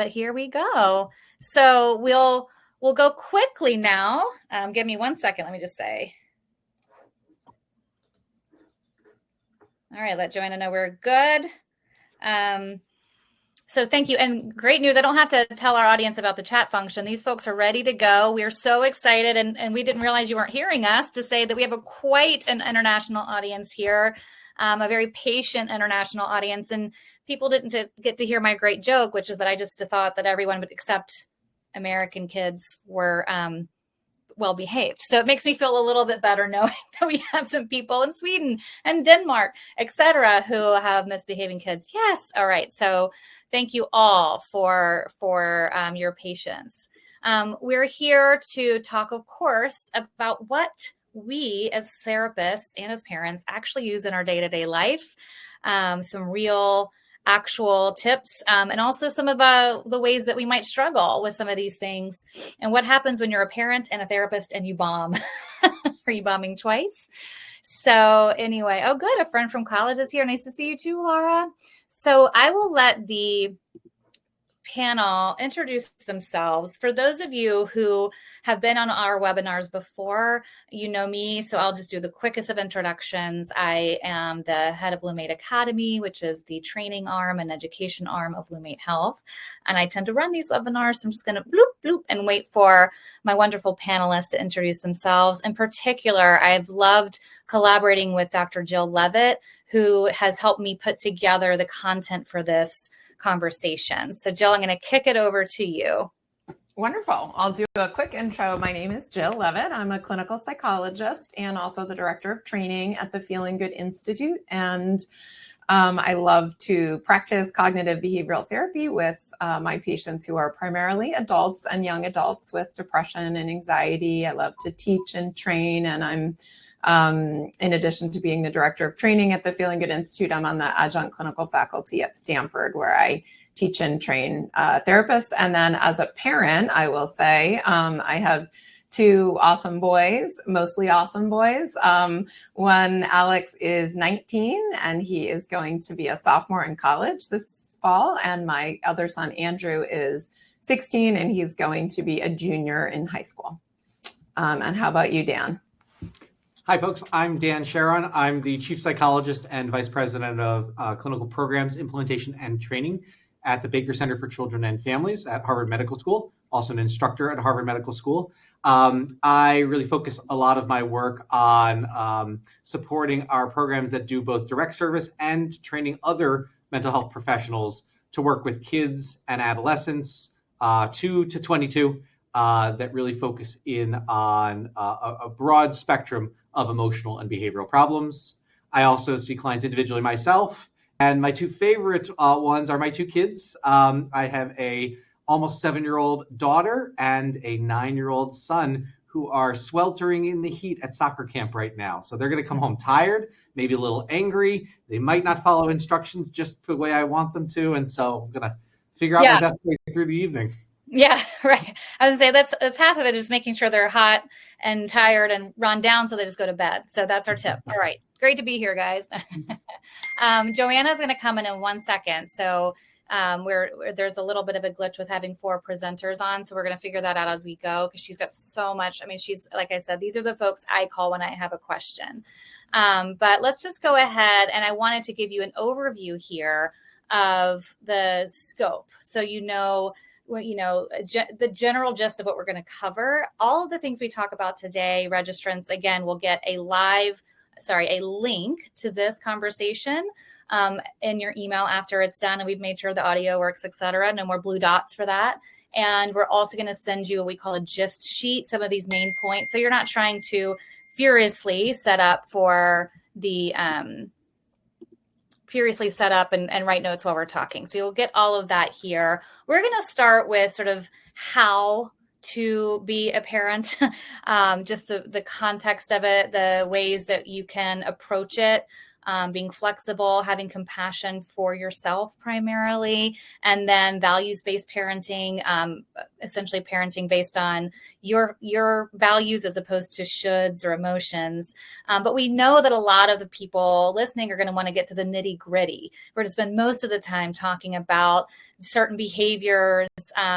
but here we go. So we'll go quickly now. Give me 1 second. Let me just say. All right, let Joanna know we're good. So thank you. And great news. I don't have to tell our audience about the chat function. These folks are ready to go. We're so excited. And we didn't realize you weren't hearing us to say that we have quite an international audience here, a very patient international audience. And people didn't get to hear my great joke, which is that I just thought that everyone would accept American kids were well behaved. So it makes me feel a little bit better knowing that we have some people in Sweden and Denmark, etc., who have misbehaving kids. Yes. All right. So thank you all for your patience. We're here to talk, of course, about what we as therapists and as parents actually use in our day-to-day life. Some real actual tips, and also some of the ways that we might struggle with some of these things and what happens when you're a parent and a therapist and you bomb. Are you bombing twice? So anyway, oh, good. A friend from college is here. Nice to see you too, Laura. So I will let the panel introduce themselves. For those of you who have been on our webinars before, you know me, so I'll just do the quickest of introductions. I am the head of Lumate Academy, which is the training arm and education arm of Lumate Health. And I tend to run these webinars, so I'm just going to bloop, bloop, and wait for my wonderful panelists to introduce themselves. In particular, I've loved collaborating with Dr. Jill Levitt, who has helped me put together the content for this conversation. So Jill, I'm going to kick it over to you. Wonderful. I'll do a quick intro. My name is Jill Levitt. I'm a clinical psychologist and also the director of training at the Feeling Good Institute. And I love to practice cognitive behavioral therapy with my patients who are primarily adults and young adults with depression and anxiety. I love to teach and train, and I'm in addition to being the director of training at the Feeling Good Institute, I'm on the adjunct clinical faculty at Stanford, where I teach and train therapists. And then as a parent, I will say, I have two awesome boys, mostly awesome boys. One, Alex, is 19, and he is going to be a sophomore in college this fall. And my other son, Andrew, is 16, and he's going to be a junior in high school. And how about you, Dan? Hi, folks. I'm Dan Cheron. I'm the Chief Psychologist and Vice President of Clinical Programs, Implementation, and Training at the Baker Center for Children and Families at Harvard Medical School, also an instructor at Harvard Medical School. I really focus a lot of my work on supporting our programs that do both direct service and training other mental health professionals to work with kids and adolescents 2 to 22 that really focus in on a broad spectrum of emotional and behavioral problems. I also see clients individually myself, and my two favorite ones are my two kids. I have a almost 7-year-old daughter and a 9-year-old son who are sweltering in the heat at soccer camp right now. So they're going to come home tired, maybe a little angry. They might not follow instructions just the way I want them to, and so I'm going to figure out my best way through the evening. Yeah, right. I was gonna say that's half of it, just making sure they're hot and tired and run down so they just go to bed. So that's our tip. All right. Great to be here, guys. Joanna is going to come in 1 second. So there's a little bit of a glitch with having 4 presenters on. So we're going to figure that out as we go, because she's got so much. I mean, she's, like I said, these are the folks I call when I have a question. But let's just go ahead. And I wanted to give you an overview here of the scope. So the general gist of what we're going to cover. All of the things we talk about today, registrants, again, will get a link to this conversation in your email after it's done. And we've made sure the audio works, et cetera. No more blue dots for that. And we're also going to send you what we call a gist sheet, some of these main points. So you're not trying to furiously set up and write notes while we're talking. So you'll get all of that here. We're going to start with sort of how to be a parent, just the context of it, the ways that you can approach it, being flexible, having compassion for yourself primarily, and then values-based parenting, essentially parenting based on your values as opposed to shoulds or emotions. But we know that a lot of the people listening are going to want to get to the nitty-gritty. We're going to spend most of the time talking about certain behaviors,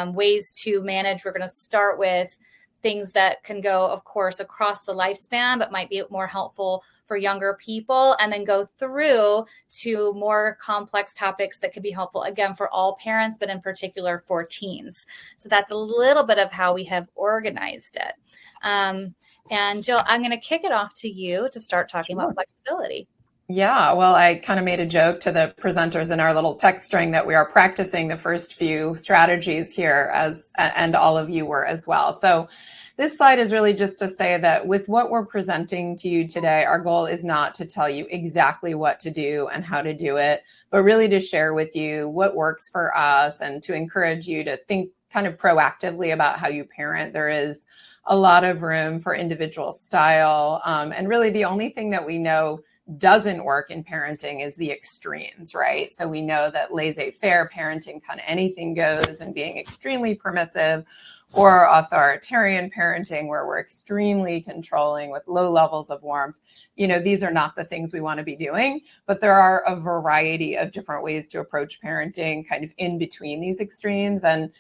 ways to manage. We're going to start with things that can go, of course, across the lifespan, but might be more helpful for younger people, and then go through to more complex topics that could be helpful, again, for all parents, but in particular for teens. So that's a little bit of how we have organized it. And Jill, I'm going to kick it off to you to start talking about flexibility. Yeah, well, I kind of made a joke to the presenters in our little text string that we are practicing the first few strategies here, and all of you were as well. So this slide is really just to say that with what we're presenting to you today, our goal is not to tell you exactly what to do and how to do it, but really to share with you what works for us and to encourage you to think kind of proactively about how you parent. There is a lot of room for individual style. And really the only thing that we know doesn't work in parenting is the extremes, right? So we know that laissez-faire parenting, kind of anything goes, and being extremely permissive, or authoritarian parenting where we're extremely controlling with low levels of warmth. These are not the things we want to be doing, but there are a variety of different ways to approach parenting kind of in between these extremes. And,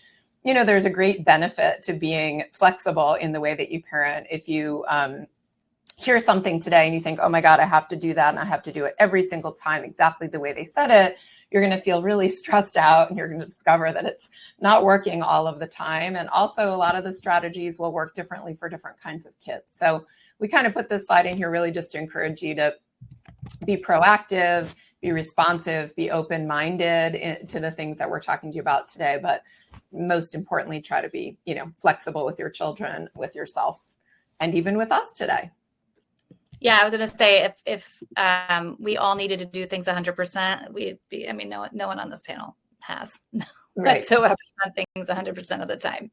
there's a great benefit to being flexible in the way that you parent. If you hear something today and you think, oh my God, I have to do that, and I have to do it every single time exactly the way they said it, you're going to feel really stressed out, and you're going to discover that it's not working all of the time. And also a lot of the strategies will work differently for different kinds of kids. So we kind of put this slide in here really just to encourage you to be proactive, be responsive, be open-minded to the things that we're talking to you about today. But most importantly, try to be, flexible with your children, with yourself, and even with us today. Yeah, I was going to say if we all needed to do things 100%, no one on this panel has whatsoever done things 100% of the time.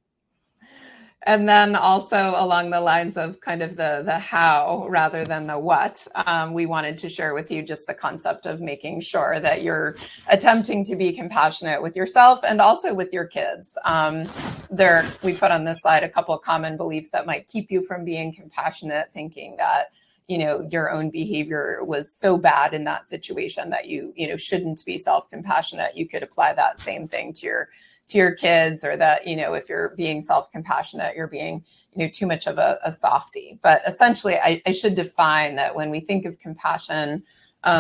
And then also along the lines of kind of the how rather than the what, we wanted to share with you just the concept of making sure that you're attempting to be compassionate with yourself and also with your kids. We put on this slide a couple of common beliefs that might keep you from being compassionate, thinking that your own behavior was so bad in that situation that you shouldn't be self-compassionate. You could apply that same thing to your kids, or that, if you're being self-compassionate, you're being, too much of a softie. But essentially, I should define that when we think of compassion,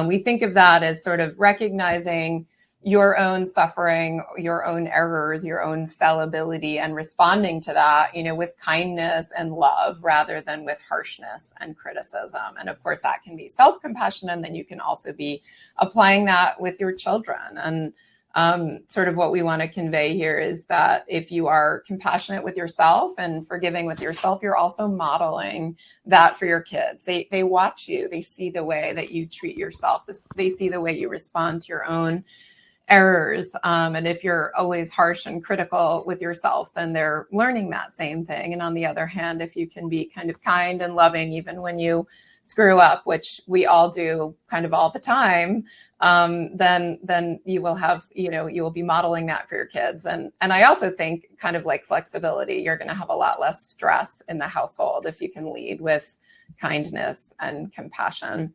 we think of that as sort of recognizing your own suffering, your own errors, your own fallibility, and responding to that, with kindness and love rather than with harshness and criticism. And of course, that can be self-compassion, and then you can also be applying that with your children. And sort of what we want to convey here is that if you are compassionate with yourself and forgiving with yourself, you're also modeling that for your kids. They watch you, they see the way that you treat yourself, they see the way you respond to your own errors. And if you're always harsh and critical with yourself, then they're learning that same thing. And on the other hand, if you can be kind of kind and loving, even when you screw up, which we all do kind of all the time, then you will have, you will be modeling that for your kids. And I also think kind of like flexibility, you're going to have a lot less stress in the household if you can lead with kindness and compassion.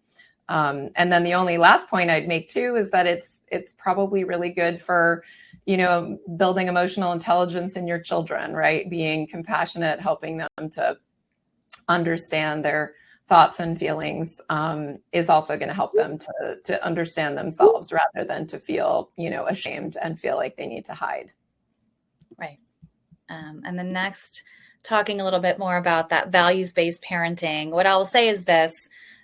And then the only last point I'd make too is that it's probably really good for, building emotional intelligence in your children, right? Being compassionate, helping them to understand their thoughts and feelings is also going to help them to understand themselves rather than to feel, ashamed and feel like they need to hide. Right. And then next, talking a little bit more about that values-based parenting. What I will say is this.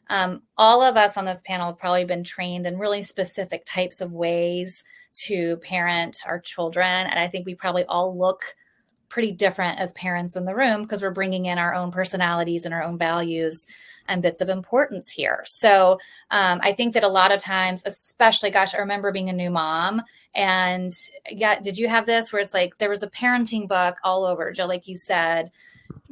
All of us on this panel have probably been trained in really specific types of ways to parent our children. And I think we probably all look pretty different as parents in the room because we're bringing in our own personalities and our own values and bits of importance here. So I think that a lot of times, especially, I remember being a new mom, and did you have this where it's like there was a parenting book all over, Jill, like you said,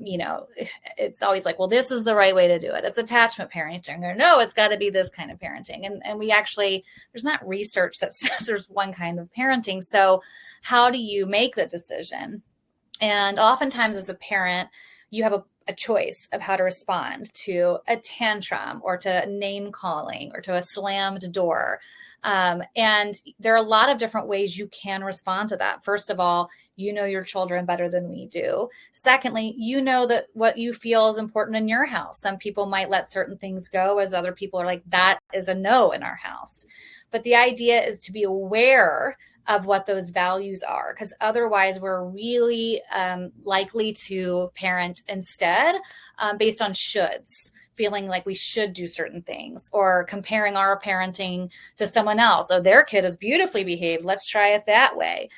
it's always like, well, this is the right way to do it. It's attachment parenting, or no, it's got to be this kind of parenting. And we actually, there's not research that says there's one kind of parenting. So how do you make the decision? And oftentimes as a parent, you have a choice of how to respond to a tantrum or to name calling or to a slammed door. And there are a lot of different ways you can respond to that. First of all, you know your children better than we do. Secondly, you know that what you feel is important in your house. Some people might let certain things go, as other people are like, that is a no in our house. But the idea is to be aware of what those values are, because otherwise we're really likely to parent instead based on shoulds, feeling like we should do certain things, or comparing our parenting to someone else. Oh, their kid is beautifully behaved, let's try it that way.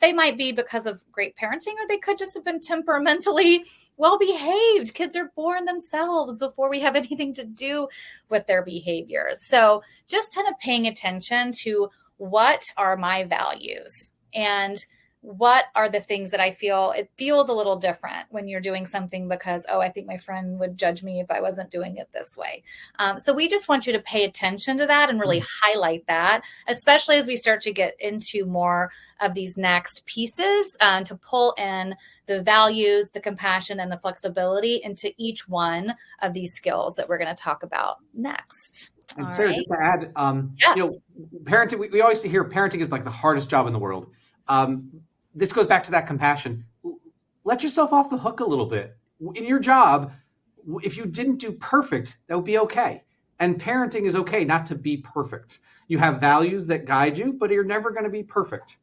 They might be because of great parenting, or they could just have been temperamentally well behaved. Kids are born themselves before we have anything to do with their behaviors. So just kind of paying attention to what are my values and what are the things that I feel, it feels a little different when you're doing something because, oh, I think my friend would judge me if I wasn't doing it this way. So we just want you to pay attention to that and really highlight that, especially as we start to get into more of these next pieces, to pull in the values, the compassion, and the flexibility into each one of these skills that we're going to talk about next. And Sarah, just to add, parenting, we always hear parenting is like the hardest job in the world. This goes back to that compassion. Let yourself off the hook a little bit. In your job, if you didn't do perfect, that would be okay. And parenting is okay not to be perfect. You have values that guide you, but you're never going to be perfect.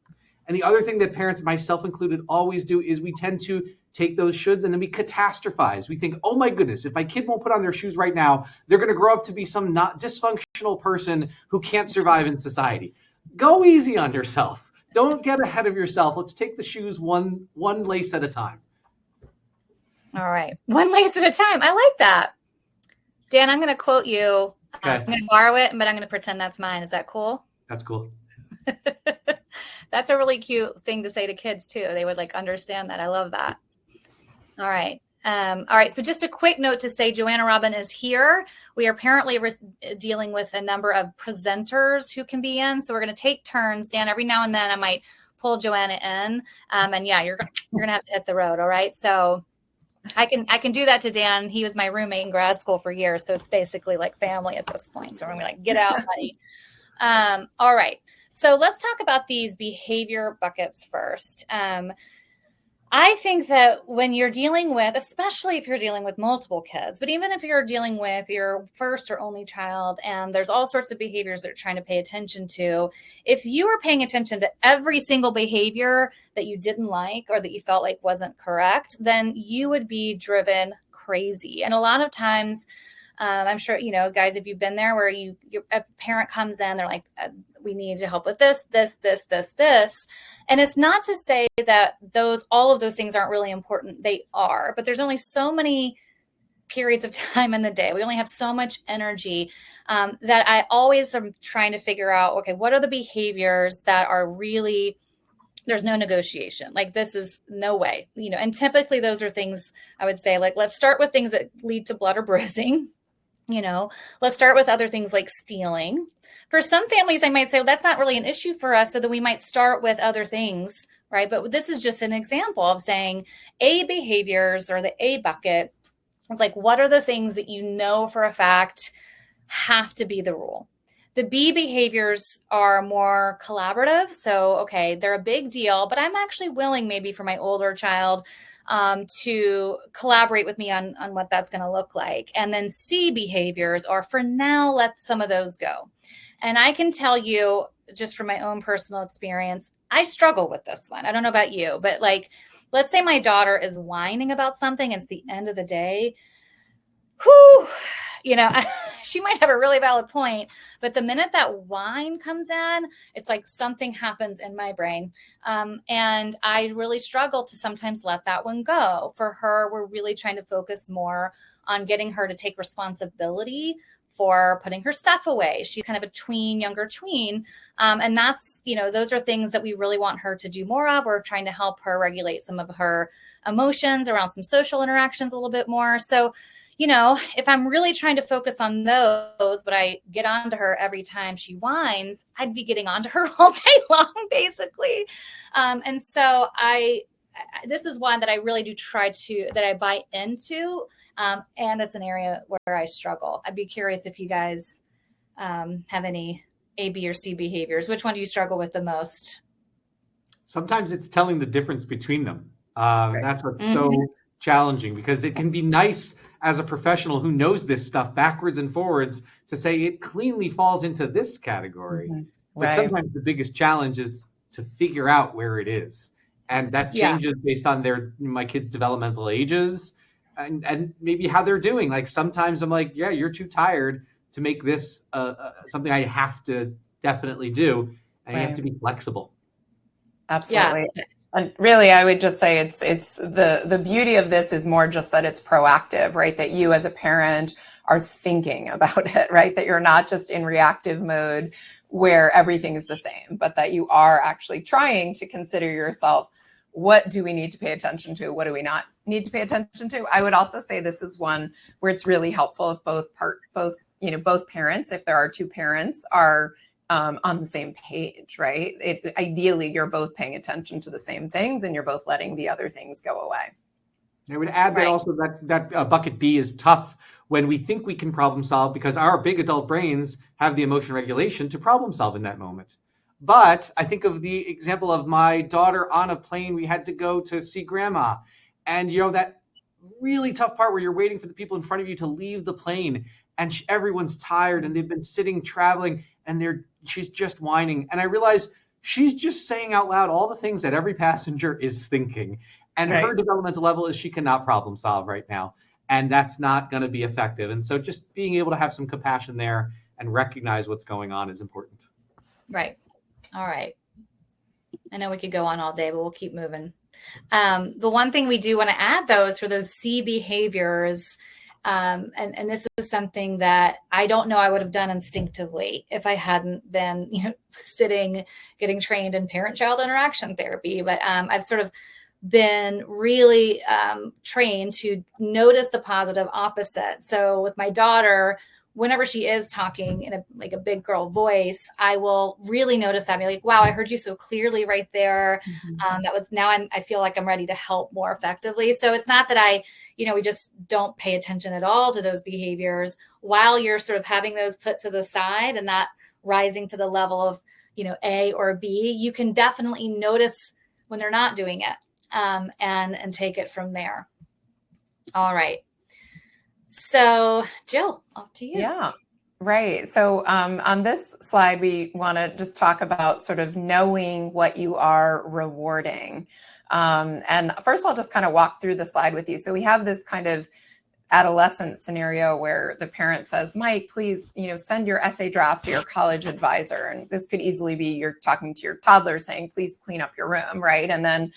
And the other thing that parents, myself included, always do is we tend to take those shoulds and then we catastrophize. We think, oh my goodness, if my kid won't put on their shoes right now, they're going to grow up to be some not dysfunctional person who can't survive in society. Go easy on yourself. Don't get ahead of yourself. Let's take the shoes one lace at a time. All right. One lace at a time. I like that. Dan, I'm going to quote you. Okay. I'm going to borrow it, but I'm going to pretend that's mine. Is that cool? That's cool. That's a really cute thing to say to kids too. They would like understand that. I love that. All right. All right. So just a quick note to say Joanna Robin is here. We are apparently dealing with a number of presenters who can be in. So we're going to take turns. Dan, every now and then I might pull Joanna in. And yeah, you're going to have to hit the road. All right. So I can do that to Dan. He was my roommate in grad school for years. So it's basically like family at this point. So we're going to be like, get out, buddy. All right. So let's talk about these behavior buckets first. I think that when you're dealing with, especially if you're dealing with multiple kids, but even if you're dealing with your first or only child, and there's all sorts of behaviors that you're trying to pay attention to, if you are paying attention to every single behavior that you didn't like or that you felt like wasn't correct, then you would be driven crazy. And a lot of times, I'm sure, guys, if you've been there where a parent comes in, they're like, we need to help with this. And it's not to say that all of those things aren't really important. They are, but there's only so many periods of time in the day. We only have so much energy that I always am trying to figure out, okay, what are the behaviors that are really, there's no negotiation. Like this is no way, and typically those are things I would say, like, let's start with things that lead to blood or bruising. Let's start with other things like stealing. For some families, I might say, well, that's not really an issue for us. So that we might start with other things, right? But this is just an example of saying A behaviors or the A bucket. It's like, what are the things that you know for a fact have to be the rule? The B behaviors are more collaborative. So, okay, they're a big deal, but I'm actually willing maybe for my older child to collaborate with me on what that's going to look like. And then C behaviors are, for now, let some of those go. And I can tell you just from my own personal experience, I struggle with this one. I don't know about you, but like, let's say my daughter is whining about something and it's the end of the day. She might have a really valid point, but the minute that whine comes in, it's like something happens in my brain. And I really struggle to sometimes let that one go. For her, we're really trying to focus more on getting her to take responsibility for putting her stuff away. She's kind of a tween, younger tween. And that's, those are things that we really want her to do more of. We're trying to help her regulate some of her emotions around some social interactions a little bit more. So, if I'm really trying to focus on those, but I get onto her every time she whines, I'd be getting onto her all day long, basically. And so this is one that I really do that I buy into. And it's an area where I struggle. I'd be curious if you guys have any A, B, or C behaviors. Which one do you struggle with the most? Sometimes it's telling the difference between them. That's what's so challenging, because it can be nice as a professional who knows this stuff backwards and forwards to say it cleanly falls into this category. But sometimes the biggest challenge is to figure out where it is. And that changes based on my kids' developmental ages and maybe how they're doing. Like sometimes I'm like, yeah, you're too tired to make this something I have to definitely do. And you have to be flexible. Absolutely. Yeah. And really, I would just say it's the beauty of this is more just that it's proactive, right? That you as a parent are thinking about it, right? That you're not just in reactive mode where everything is the same, but that you are actually trying to consider yourself, what do we need to pay attention to? What do we not need to pay attention to? I would also say this is one where it's really helpful if both parents, if there are two parents, are on the same page, right? Ideally, you're both paying attention to the same things and you're both letting the other things go away. I would add that also that bucket B is tough when we think we can problem solve, because our big adult brains have the emotion regulation to problem solve in that moment. But I think of the example of my daughter on a plane. We had to go to see grandma. And, that really tough part where you're waiting for the people in front of you to leave the plane and everyone's tired and they've been sitting traveling and she's just whining. And I realized she's just saying out loud all the things that every passenger is thinking. And her developmental level is she cannot problem solve right now. And that's not going to be effective. And so just being able to have some compassion there and recognize what's going on is important. Right. All right. I know we could go on all day, but we'll keep moving. The one thing we do want to add, though, is for those C behaviors. And this is something that I don't know I would have done instinctively if I hadn't been, sitting, getting trained in parent-child interaction therapy. But I've sort of been really trained to notice the positive opposite. So with my daughter, whenever she is talking in a big girl voice, I will really notice that. I'll be like, wow, I heard you so clearly right there. I feel like I'm ready to help more effectively. So it's not that we just don't pay attention at all to those behaviors while you're sort of having those put to the side and not rising to the level of, A or B. You can definitely notice when they're not doing it and take it from there. All right. So, Jill, off to you. Yeah, right. So on this slide, we want to just talk about sort of knowing what you are rewarding. And first, I'll just kind of walk through the slide with you. So we have this kind of adolescent scenario where the parent says, Mike, please, send your essay draft to your college advisor. And this could easily be you're talking to your toddler saying, please clean up your room, right? And then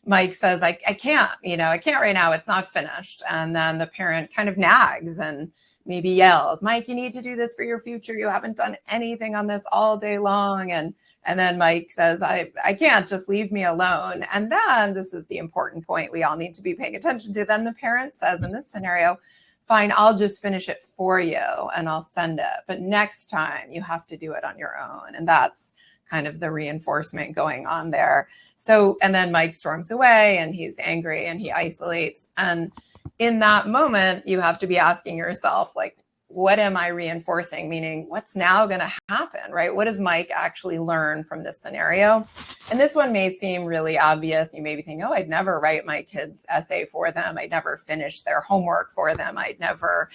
Mike says, I can't, I can't right now. It's not finished. And then the parent kind of nags and maybe yells, Mike, you need to do this for your future. You haven't done anything on this all day long. And then Mike says, I can't, just leave me alone. And then this is the important point we all need to be paying attention to. Then the parent says in this scenario, fine, I'll just finish it for you and I'll send it. But next time you have to do it on your own. And that's kind of the reinforcement going on there. So, and then Mike storms away and he's angry and he isolates. And in that moment, you have to be asking yourself, like, what am I reinforcing? Meaning, what's now going to happen, right? What does Mike actually learn from this scenario? And this one may seem really obvious. You may be thinking, oh, I'd never write my kids' essay for them. I'd never finish their homework for them. I'd never,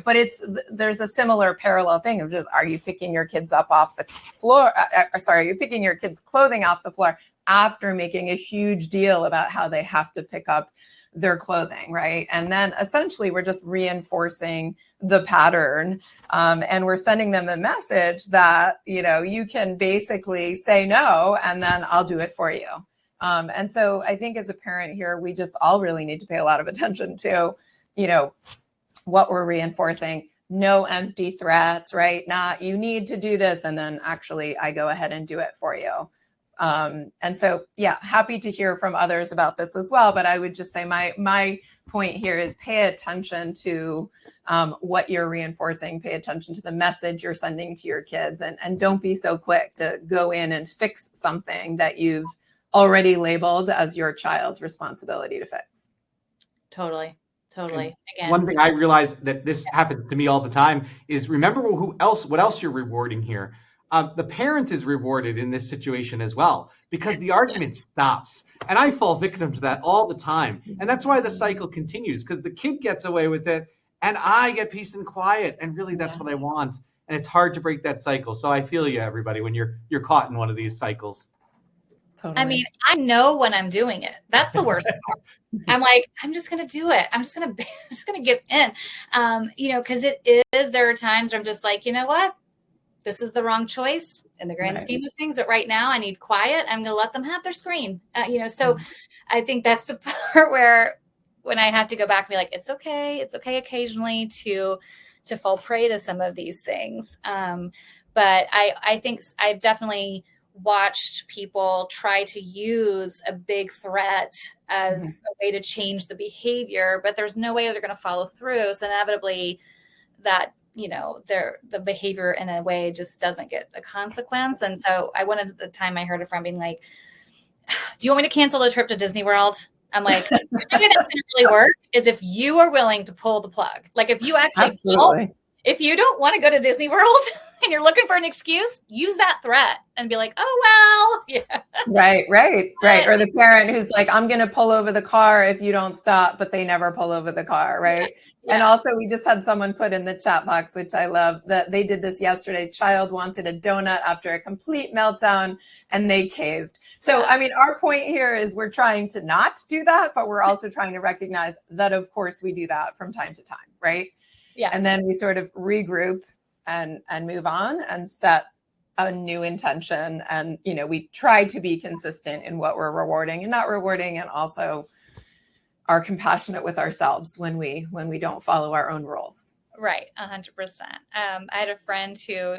but there's a similar parallel thing of just, are you picking your kids up off the floor? Are you picking your kids' clothing off the floor after making a huge deal about how they have to pick up their clothing, right? And then essentially we're just reinforcing the pattern, and we're sending them a message that, you can basically say no, and then I'll do it for you. And so I think as a parent here, we just all really need to pay a lot of attention to, what we're reinforcing. no empty threats, right? Not you need to do this, and then actually I go ahead and do it for you. And so, yeah, happy to hear from others about this as well. But I would just say my point here is pay attention to what you're reinforcing, pay attention to the message you're sending to your kids, and don't be so quick to go in and fix something that you've already labeled as your child's responsibility to fix. Totally. Again, one thing I realize that this happens to me all the time is remember what else you're rewarding here. The parent is rewarded in this situation as well because the argument stops. And I fall victim to that all the time. And that's why the cycle continues, because the kid gets away with it and I get peace and quiet. And really that's what I want. And it's hard to break that cycle. So I feel you, everybody, when you're caught in one of these cycles. Totally. I mean, I know when I'm doing it. That's the worst part. I'm like, I'm just going to do it. I'm just going to give in. Because there are times where I'm just like, you know what? This is the wrong choice in the grand scheme of things. But right now I need quiet. I'm going to let them have their screen. So I think that's the part where when I have to go back and be like, it's okay. It's okay occasionally to fall prey to some of these things. But I think I've definitely watched people try to use a big threat as a way to change the behavior, but there's no way they're going to follow through. So inevitably that, the behavior in a way just doesn't get a consequence. And so I went at the time I heard a friend being like, do you want me to cancel the trip to Disney World? I'm like, the thing that's going to really work is if you are willing to pull the plug. Like if you actually, if you don't want to go to Disney World and you're looking for an excuse, use that threat and be like, oh, well, yeah. Right. Or the parent who's like, I'm going to pull over the car if you don't stop, but they never pull over the car, right? Yeah. And also we just had someone put in the chat box, which I love, that they did this yesterday. Child wanted a donut after a complete meltdown and they caved. So, I mean, our point here is we're trying to not do that, but we're also trying to recognize that, of course, we do that from time to time, right? Yeah. And then we sort of regroup and move on and set a new intention. And, we try to be consistent in what we're rewarding and not rewarding, and also are compassionate with ourselves when we don't follow our own rules. Right. 100%. I had a friend who,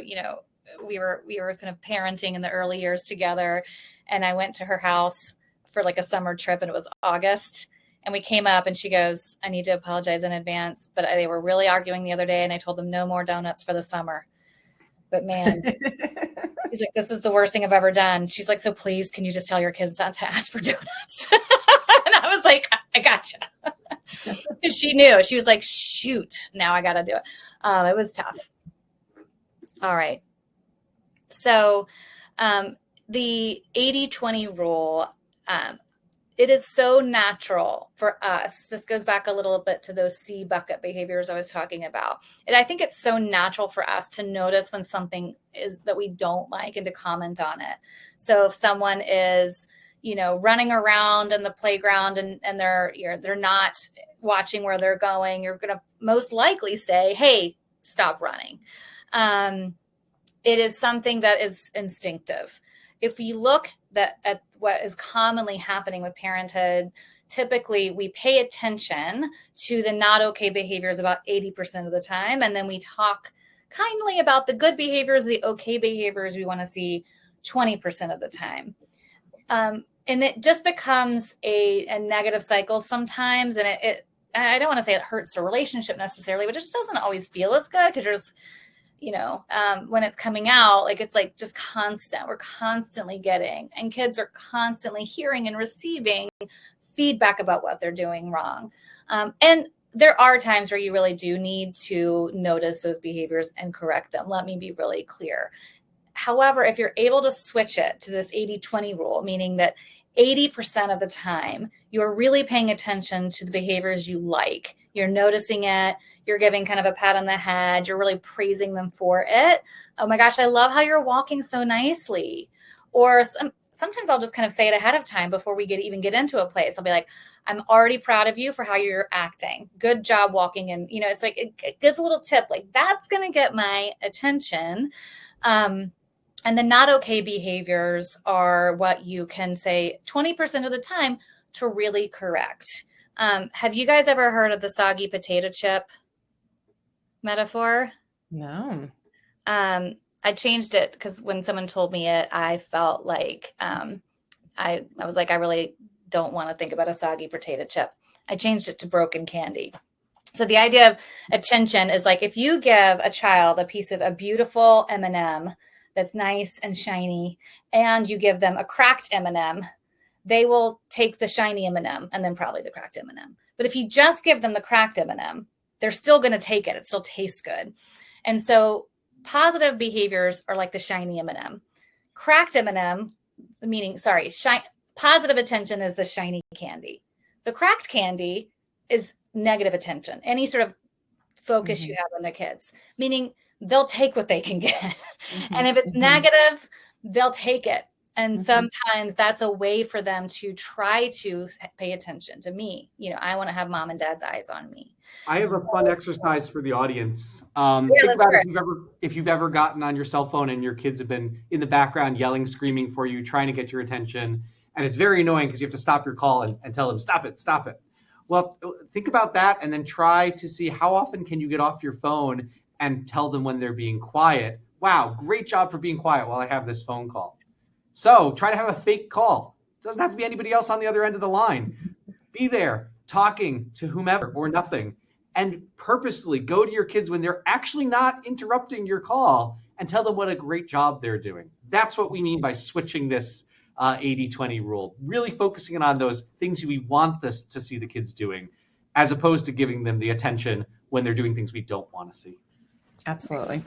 we were kind of parenting in the early years together, and I went to her house for like a summer trip, and it was August. And we came up and she goes, I need to apologize in advance, but they were really arguing the other day. And I told them no more donuts for the summer. But man, she's like, this is the worst thing I've ever done. She's like, so please, can you just tell your kids not to ask for donuts? And I was like, I gotcha. Because she knew. She was like, shoot, now I got to do it. It was tough. All right. So the 80-20 rule, it is so natural for us. This goes back a little bit to those C bucket behaviors I was talking about. And I think it's so natural for us to notice when something is that we don't like and to comment on it. So if someone is, running around in the playground and they're not watching where they're going, you're going to most likely say, hey, stop running. It is something that is instinctive. If we look at what is commonly happening with parenthood, typically we pay attention to the not okay behaviors about 80% of the time. And then we talk kindly about the good behaviors, the okay behaviors we want to see 20% of the time. And it just becomes a negative cycle sometimes. And I don't want to say it hurts the relationship necessarily, but it just doesn't always feel as good because there's, when it's coming out, like it's like just constant. We're constantly getting, and kids are constantly hearing and receiving feedback about what they're doing wrong. And there are times where you really do need to notice those behaviors and correct them. Let me be really clear. However, if you're able to switch it to this 80-20 rule, meaning that 80% of the time, you're really paying attention to the behaviors you like. You're noticing it. You're giving kind of a pat on the head. You're really praising them for it. Oh my gosh, I love how you're walking so nicely. Or sometimes I'll just kind of say it ahead of time before we even get into a place. I'll be like, I'm already proud of you for how you're acting. Good job walking. And, it's like, it gives a little tip, like that's going to get my attention. And the not okay behaviors are what you can say 20% of the time to really correct. Have you guys ever heard of the soggy potato chip? metaphor? No. I changed it because when someone told me it, I felt like I was like, I really don't want to think about a soggy potato chip. I changed it to broken candy. So the idea of attention is like if you give a child a piece of a beautiful M&M that's nice and shiny, and you give them a cracked M&M, they will take the shiny M&M and then probably the cracked M&M. But if you just give them the cracked M&M, they're still going to take it. It still tastes good. And so positive behaviors are like the shiny M&M. Cracked M&M, positive attention is the shiny candy. The cracked candy is negative attention, any sort of focus you have on the kids, meaning they'll take what they can get. And if it's negative, they'll take it. And sometimes that's a way for them to try to pay attention to me. I want to have mom and dad's eyes on me. I have a fun exercise for the audience. Think about if you've ever gotten on your cell phone and your kids have been in the background yelling, screaming for you, trying to get your attention. And it's very annoying because you have to stop your call and tell them, stop it, stop it. Well, think about that and then try to see how often can you get off your phone and tell them when they're being quiet. Wow, great job for being quiet while I have this phone call. So try to have a fake call. It doesn't have to be anybody else on the other end of the line. Be there talking to whomever or nothing, and purposely go to your kids when they're actually not interrupting your call and tell them what a great job they're doing. That's what we mean by switching this 80-20 rule, really focusing on those things we want to see the kids doing, as opposed to giving them the attention when they're doing things we don't want to see. Absolutely.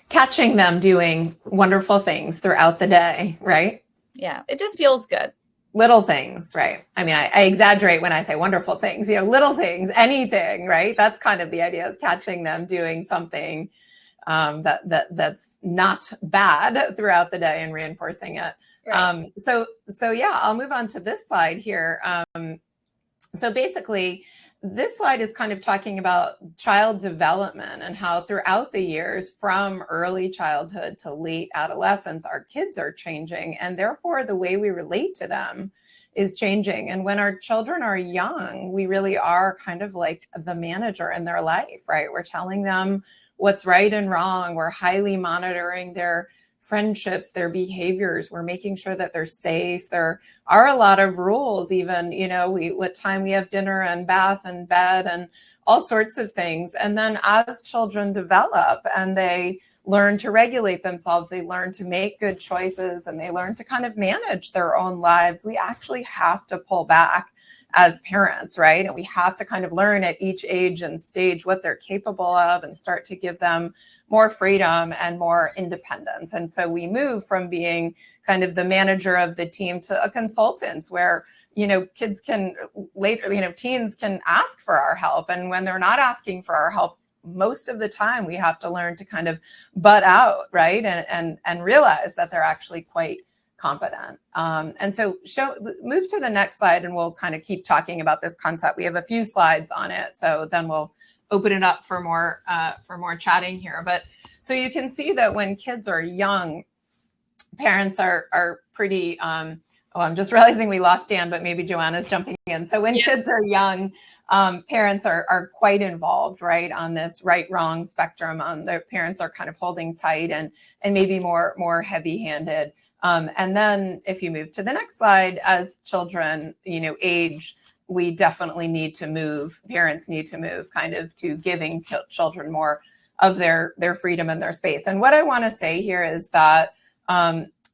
Catching them doing wonderful things throughout the day, right? Yeah, it just feels good. Little things, right? I mean, I exaggerate when I say wonderful things, little things, anything, right? That's kind of the idea, is catching them doing something that's not bad throughout the day and reinforcing it. Right. So yeah, I'll move on to this slide here. So basically, this slide is kind of talking about child development and how throughout the years from early childhood to late adolescence, our kids are changing, and therefore the way we relate to them is changing. And when our children are young, we really are kind of like the manager in their life, right? We're telling them what's right and wrong. We're highly monitoring their friendships, their behaviors. We're making sure that they're safe. There are a lot of rules, even, what time we have dinner and bath and bed and all sorts of things. And then as children develop and they learn to regulate themselves, they learn to make good choices, and they learn to kind of manage their own lives, we actually have to pull back as parents, right? And we have to kind of learn at each age and stage what they're capable of and start to give them more freedom and more independence. And so we move from being kind of the manager of the team to a consultant, where, kids can later, teens can ask for our help. And when they're not asking for our help, most of the time we have to learn to kind of butt out, right? And realize that they're actually quite competent. And so move to the next slide, and we'll kind of keep talking about this concept. We have a few slides on it, so then we'll open it up for more chatting here. But so you can see that when kids are young, parents are pretty, I'm just realizing we lost Dan, but maybe Joanna's jumping in. So when kids are young, parents are quite involved, right, on this right-wrong spectrum. Their parents are kind of holding tight and maybe more heavy-handed. And then if you move to the next slide, as children, age, we definitely need to move, parents need to move kind of to giving children more of their freedom and their space. And what I want to say here is that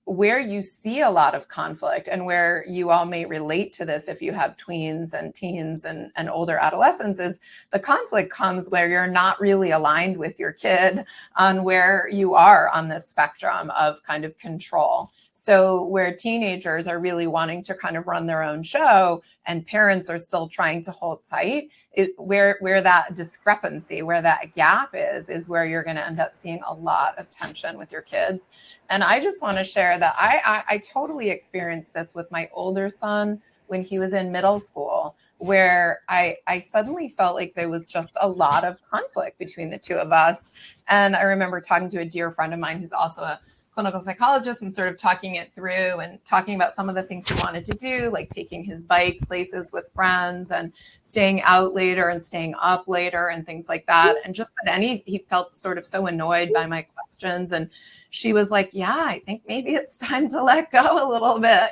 where you see a lot of conflict, and where you all may relate to this if you have tweens and teens and older adolescents, is the conflict comes where you're not really aligned with your kid on where you are on this spectrum of kind of control. So where teenagers are really wanting to kind of run their own show and parents are still trying to hold tight, where that discrepancy, where that gap is where you're going to end up seeing a lot of tension with your kids. And I just want to share that I totally experienced this with my older son when he was in middle school, where I suddenly felt like there was just a lot of conflict between the two of us. And I remember talking to a dear friend of mine who's also a clinical psychologist and sort of talking it through and talking about some of the things he wanted to do, like taking his bike places with friends and staying out later and staying up later and things like that. And just that he felt sort of so annoyed by my questions. And she was like, yeah, I think maybe it's time to let go a little bit.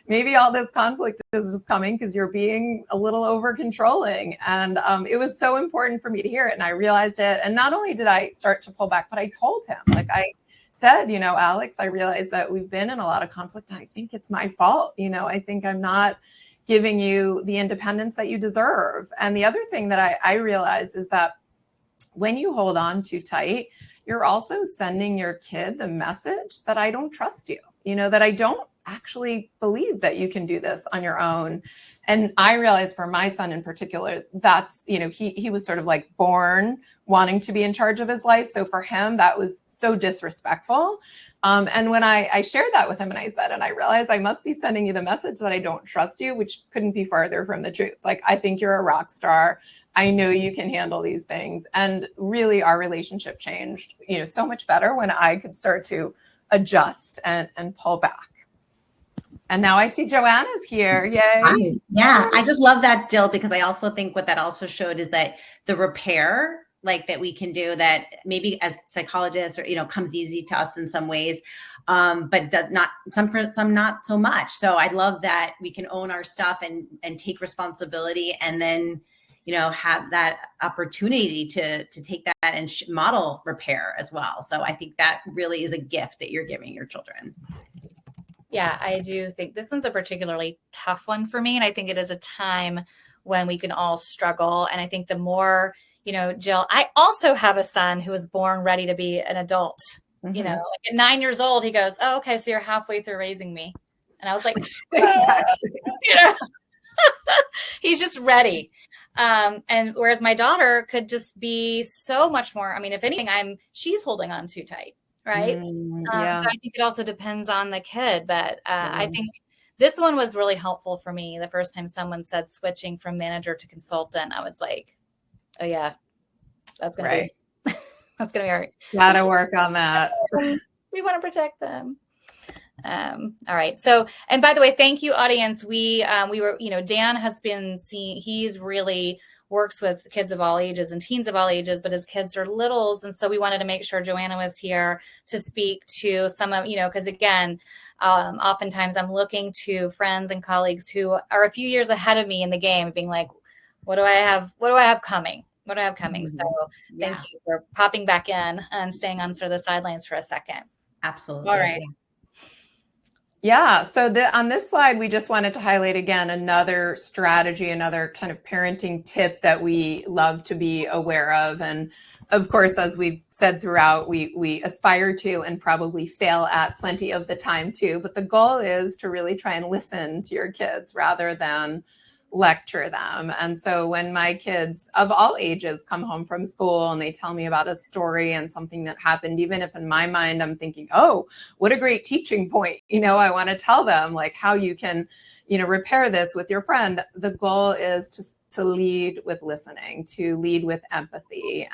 Maybe all this conflict is just coming because you're being a little over controlling. And it was so important for me to hear it. And I realized it. And not only did I start to pull back, but I told him, like I said, Alex, I realized that we've been in a lot of conflict and I think it's my fault. I think I'm not giving you the independence that you deserve. And the other thing that I realized is that when you hold on too tight, you're also sending your kid the message that I don't trust you, that I don't actually believe that you can do this on your own. And I realized for my son in particular, that's, he was sort of like born wanting to be in charge of his life. So for him, that was so disrespectful. And when I shared that with him and I realized I must be sending you the message that I don't trust you, which couldn't be farther from the truth. Like, I think you're a rock star. I know you can handle these things. And really our relationship changed, so much better when I could start to adjust and pull back. And now I see Joanna's here. Yay. Hi. Yeah, I just love that, Jill, because I also think what that also showed is that the repair that we can do that maybe as psychologists or, comes easy to us in some ways, but does not, some not so much. So I love that we can own our stuff and take responsibility and then, have that opportunity to take that and model repair as well. So I think that really is a gift that you're giving your children. Yeah, I do think this one's a particularly tough one for me. And I think it is a time when we can all struggle. And I think the more, Jill, I also have a son who was born ready to be an adult. Mm-hmm. Like at 9 years old, he goes, oh, okay, so you're halfway through raising me. And I was like, exactly. He's just ready. And whereas my daughter could just be so much more, if anything, she's holding on too tight. Right. Yeah. So I think it also depends on the kid, but I think this one was really helpful for me. The first time someone said switching from manager to consultant, I was like, oh yeah, that's going to be, that's going to be all right. Gotta work on that. We want to protect them. All right. So, and by the way, thank you, audience. We were, Dan has been seeing, he's really works with kids of all ages and teens of all ages, but his kids are littles. And so we wanted to make sure Joanna was here to speak to some of, because again, oftentimes I'm looking to friends and colleagues who are a few years ahead of me in the game, being like, what do I have coming? What do I have coming? So thank you for popping back in and staying on sort of the sidelines for a second. Absolutely. All right. Yeah. So on this slide, we just wanted to highlight again another strategy, another kind of parenting tip that we love to be aware of. And of course, as we've said throughout, we aspire to and probably fail at plenty of the time too. But the goal is to really try and listen to your kids rather than lecture them. And so when my kids of all ages come home from school and they tell me about a story and something that happened, even if in my mind I'm thinking, oh, what a great teaching point, I want to tell them like how you can, repair this with your friend. The goal is to lead with listening, to lead with empathy.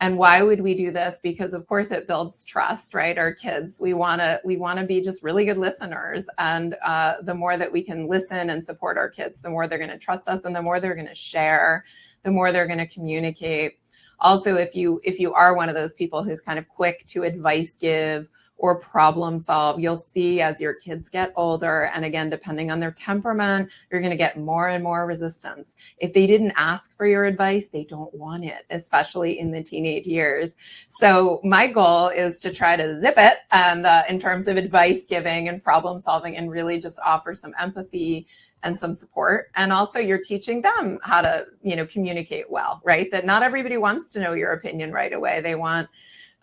And why would we do this? Because of course it builds trust, right? Our kids, we want to be just really good listeners. And the more that we can listen and support our kids, the more they're going to trust us and the more they're going to share, the more they're going to communicate. Also, if you are one of those people who's kind of quick to advice give or problem solve, you'll see as your kids get older, and again, depending on their temperament, you're going to get more and more resistance. If they didn't ask for your advice, they don't want it, especially in the teenage years. So my goal is to try to zip it and in terms of advice giving and problem solving, and really just offer some empathy and some support. And also you're teaching them how to, communicate well, right? That not everybody wants to know your opinion right away. They want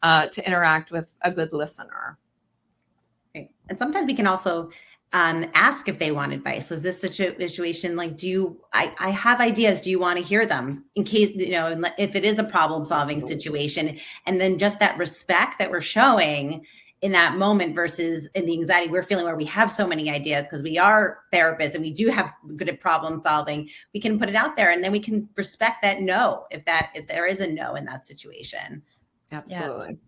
to interact with a good listener. Right. And sometimes we can also ask if they want advice. Was this such a situation like, I have ideas, do you want to hear them in case, if it is a problem solving situation? And then just that respect that we're showing in that moment versus in the anxiety we're feeling where we have so many ideas because we are therapists and we do have good at problem solving, we can put it out there and then we can respect that no, if there is a no in that situation. Absolutely.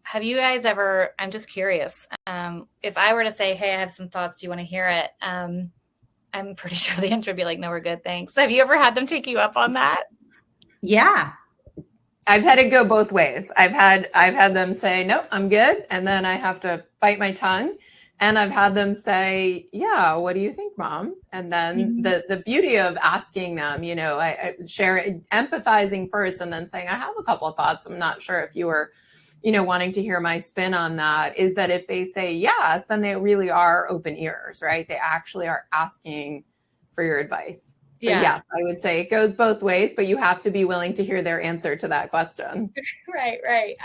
Have you guys ever, I'm just curious, if I were to say, hey, I have some thoughts, do you want to hear it? I'm pretty sure the answer would be like, no, we're good, thanks. Have you ever had them take you up on that? Yeah. I've had it go both ways. I've had them say, nope, I'm good. And then I have to bite my tongue. And I've had them say, yeah, what do you think, Mom? And then the beauty of asking them, I share empathizing first and then saying, I have a couple of thoughts. I'm not sure if you were, wanting to hear my spin on that, is that if they say yes, then they really are open ears, right? They actually are asking for your advice. So yes, I would say it goes both ways, but you have to be willing to hear their answer to that question. Right.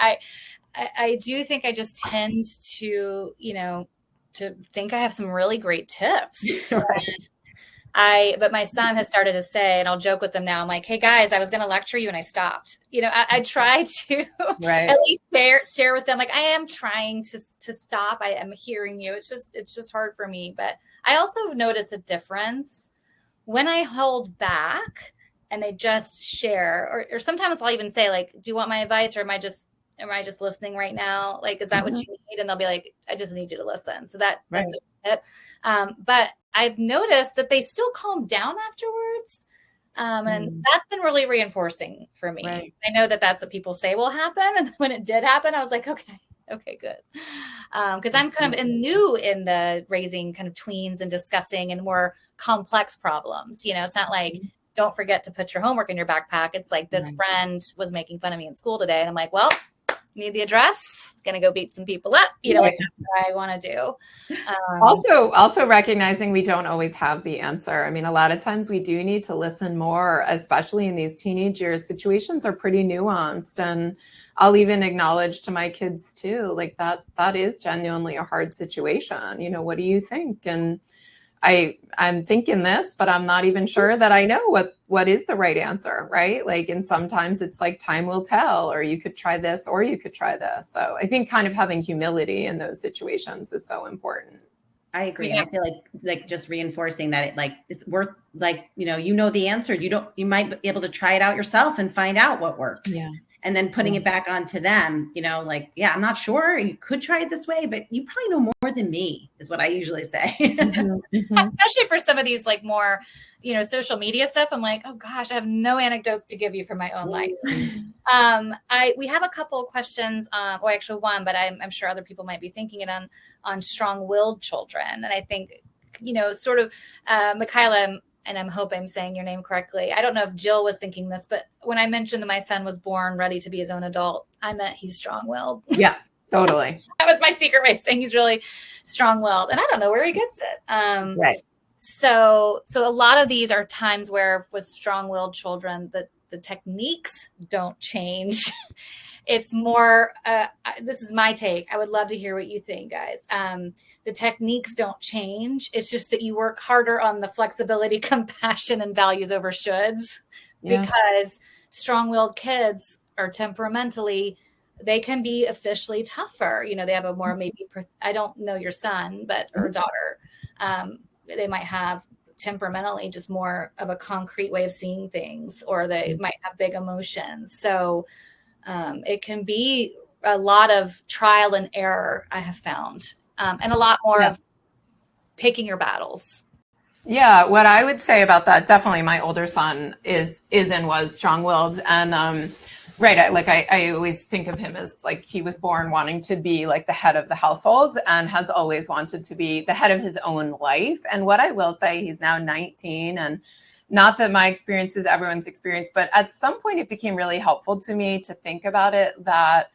I do think I just tend to, to think I have some really great tips. Right. But my son has started to say, and I'll joke with them now, I'm like, hey guys, I was going to lecture you and I stopped. I try to at least share with them, like, I am trying to stop. I am hearing you. It's just hard for me. But I also notice a difference when I hold back and they just share, or sometimes I'll even say, like, do you want my advice, or am I just listening right now? Like, is that what you need? And they'll be like, I just need you to listen. So that's a tip. But I've noticed that they still calm down afterwards. And that's been really reinforcing for me. Right. I know that that's what people say will happen. And when it did happen, I was like, okay, good. Because I'm kind of new in the raising kind of tweens and discussing and more complex problems. It's not like, don't forget to put your homework in your backpack. It's like, this friend was making fun of me in school today. And I'm like, well, need the address, gonna go beat some people up, like that's what I want to do. Also recognizing we don't always have the answer. I mean, a lot of times we do need to listen more, especially in these teenage years. Situations are pretty nuanced, and I'll even acknowledge to my kids too, like that is genuinely a hard situation. What do you think? And I'm thinking this, but I'm not even sure that I know what is the right answer, right? Like, and sometimes it's like, time will tell, or you could try this, or you could try this. So I think kind of having humility in those situations is so important. I agree. Yeah. I feel like just reinforcing that it's worth, the answer. You might be able to try it out yourself and find out what works. Yeah. And then putting it back onto them, I'm not sure. You could try it this way, but you probably know more than me, is what I usually say. Especially for some of these more, social media stuff. I'm like, oh gosh, I have no anecdotes to give you from my own life. We have a couple of questions, or actually one, but I'm sure other people might be thinking it on strong-willed children. And I think, sort of, Michaela, and I hope I'm saying your name correctly. I don't know if Jill was thinking this, but when I mentioned that my son was born ready to be his own adult, I meant he's strong-willed. Yeah, totally. That was my secret way of saying he's really strong-willed, and I don't know where he gets it. Right. So a lot of these are times where with strong-willed children, the techniques don't change. It's more, this is my take. I would love to hear what you think, guys. The techniques don't change. It's just that you work harder on the flexibility, compassion, and values over shoulds, because strong-willed kids are temperamentally, they can be officially tougher. They have a more, maybe, I don't know your son, or daughter. They might have temperamentally just more of a concrete way of seeing things, or they might have big emotions. So it can be a lot of trial and error, I have found, and a lot more of picking your battles. Yeah, what I would say about that, definitely my older son is and was strong-willed. And I always think of him as like he was born wanting to be like the head of the household and has always wanted to be the head of his own life. And what I will say, he's now 19, and not that my experience is everyone's experience, but at some point it became really helpful to me to think about it, that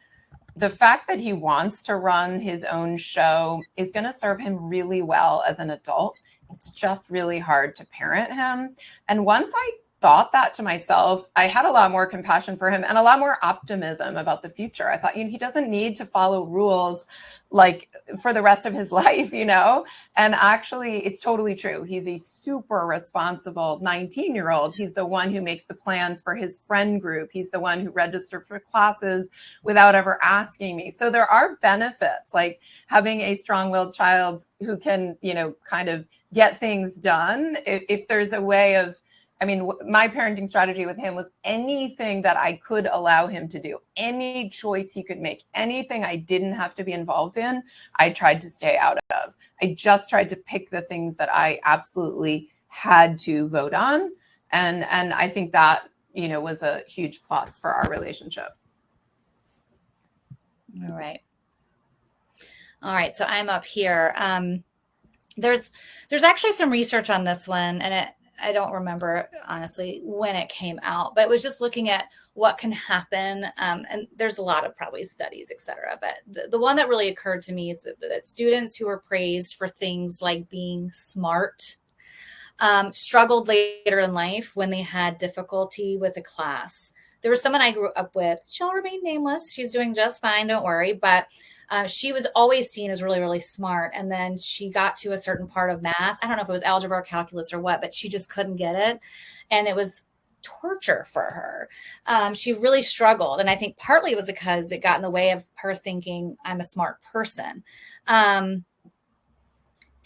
the fact that he wants to run his own show is going to serve him really well as an adult. It's just really hard to parent him. And once I thought that to myself, I had a lot more compassion for him and a lot more optimism about the future. I thought, he doesn't need to follow rules like for the rest of his life, and actually it's totally true. He's a super responsible 19-year-old. He's the one who makes the plans for his friend group. He's the one who registered for classes without ever asking me. So there are benefits, like having a strong-willed child who can, kind of get things done. If there's a way of I mean, my parenting strategy with him was anything that I could allow him to do, any choice he could make, anything I didn't have to be involved in, I tried to stay out of. I just tried to pick the things that I absolutely had to vote on. And I think that, you know, was a huge plus for our relationship. All right. So I'm up here. There's actually some research on this one, and I don't remember honestly when it came out, but it was just looking at what can happen. And there's a lot of probably studies, et cetera. But the one that really occurred to me is that students who were praised for things like being smart struggled later in life when they had difficulty with a class. There was someone I grew up with. She'll remain nameless. She's doing just fine. Don't worry. But she was always seen as really, really smart. And then she got to a certain part of math. I don't know if it was algebra or calculus or what, but she just couldn't get it. And it was torture for her. She really struggled. And I think partly it was because it got in the way of her thinking I'm a smart person.